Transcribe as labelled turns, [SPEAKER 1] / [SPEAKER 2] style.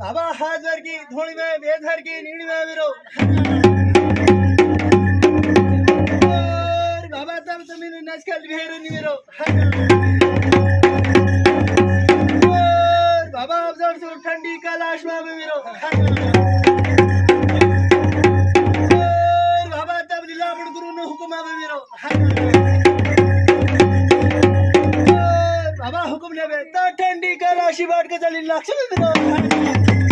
[SPEAKER 1] बाबा हाजर की धोनी में बेधर की नीड़ में विरो बाबा तब तुम नचकल भेर निरो बाबा अफजल सो ठंडी कलाश में विरो बाबा तब लीलापुर गुरु ने हुक्म में विरो बाबा हुक्म ने बे तो ठंडी कलाशी बाट के चली लक्ष्मी विरो